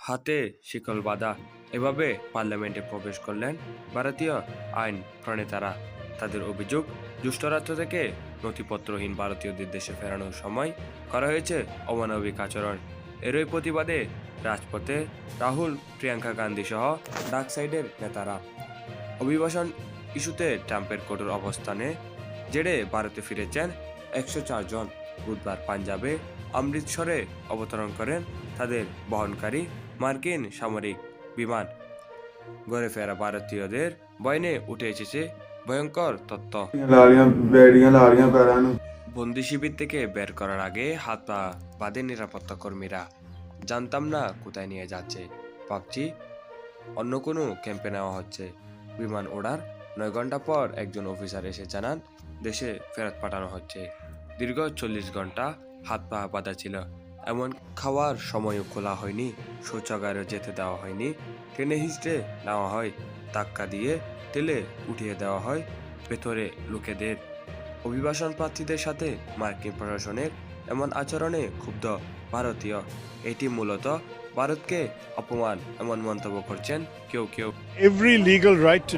হাতে শিকল বাঁধা এভাবে পার্লামেন্টে প্রবেশ করলেন ভারতীয় আইন প্রণেতারা। তাদের অভিযোগ, যুক্তরাষ্ট্র থেকে নথিপত্রহীন ভারতীয়দের দেশে ফেরানোর সময় করা হয়েছে অমানবিক আচরণ। এরই প্রতিবাদে রাজপথে রাহুল, প্রিয়াঙ্কা গান্ধী সহ ডার্ক সাইডের নেতারা। অভিবাসন ইস্যুতে ট্রাম্পের কঠোর অবস্থানে জেরে ভারতে ফিরেছেন 104 জন। বুধবার পাঞ্জাবে অমৃতসরে অবতরণ করেন তাদের বহনকারী মার্কিন সামরিক বিমান। ঘরে ফেরা ভারতীয়দের বয়নে উঠে এসেছে ভয়ঙ্কর তথ্য। বন্দি শিবির থেকে বের করার আগে হাত পা বাঁধে নিরাপত্তা কর্মীরা। জানতাম না কোথায় নিয়ে যাচ্ছে, ভাবছি অন্য কোনো ক্যাম্পে নেওয়া হচ্ছে। বিমান ওড়ার 9 ঘন্টা পর একজন অফিসার এসে জানান দেশে ফেরত পাঠানো হচ্ছে। দীর্ঘ 40 ঘন্টা হাত পা বাঁধা ছিল। এমন খাওয়ার সময়ও খোলা হয়নি, শৌচাগারে যেতে দেওয়া হয়নি। ট্রেনে হিঁচড়ে নেওয়া হয়, ধাক্কা দিয়ে তেলে উঠিয়ে দেওয়া হয় ভেতরে লোকেদের। অভিবাসন প্রার্থীদের সাথে মার্কিন প্রশাসনের এমন আচরণে ক্ষুব্ধ ভারতীয়। এটি মূলত ভারতকে অপমান, এমন মন্তব্য করছেন কেউ কেউ। Every legal right to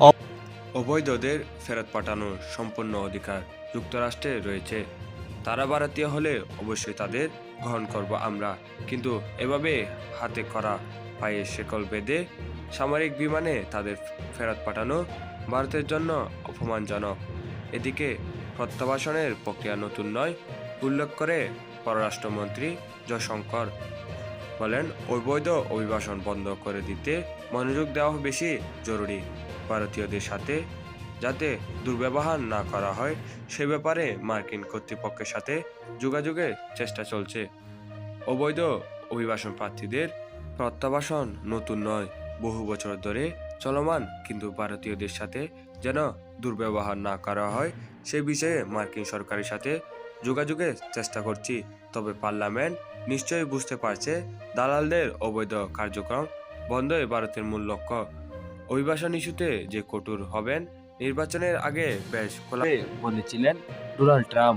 অবৈধদের ফেরত পাঠানোর সম্পূর্ণ অধিকার যুক্তরাষ্ট্রে রয়েছে। তারা ভারতীয় হলে অবশ্যই তাদের গ্রহণ করব আমরা, কিন্তু এভাবে হাতে করা পায়ে শেকল বেঁধে সামরিক বিমানে তাদের ফেরত পাঠানো ভারতের জন্য অপমানজনক। এদিকে প্রত্যাবাসনের প্রক্রিয়া নতুন নয় উল্লেখ করে পররাষ্ট্রমন্ত্রী জয়শঙ্কর বলেন, অবৈধ অভিবাসন বন্ধ করে দিতে মনোযোগ দেওয়া বেশি জরুরি। ভারতীয়দের সাথে যাতে দুর্ব্যবহার না করা হয় সে ব্যাপারে মার্কিন কর্তৃপক্ষের সাথে যোগাযোগের চেষ্টা চলছে। অবৈধ অভিবাসন প্রার্থীদের প্রত্যাবাসন নতুন নয়, বহু বছর ধরে চলমান, কিন্তু ভারতীয়দের সাথে যেন দুর্ব্যবহার না করা হয় সে বিষয়ে মার্কিন সরকারের সাথে যোগাযোগের চেষ্টা করছি। তবে পার্লামেন্ট নিশ্চয়ই বুঝতে পারছে দালালদের অবৈধ কার্যক্রম বন্ধই ভারতের মূল লক্ষ্য। অভিবাসন ইস্যুতে যে কঠোর হবেন নির্বাচনের আগে বেশ খোলা বলেছিলেন ডোনাল্ড ট্রাম্প।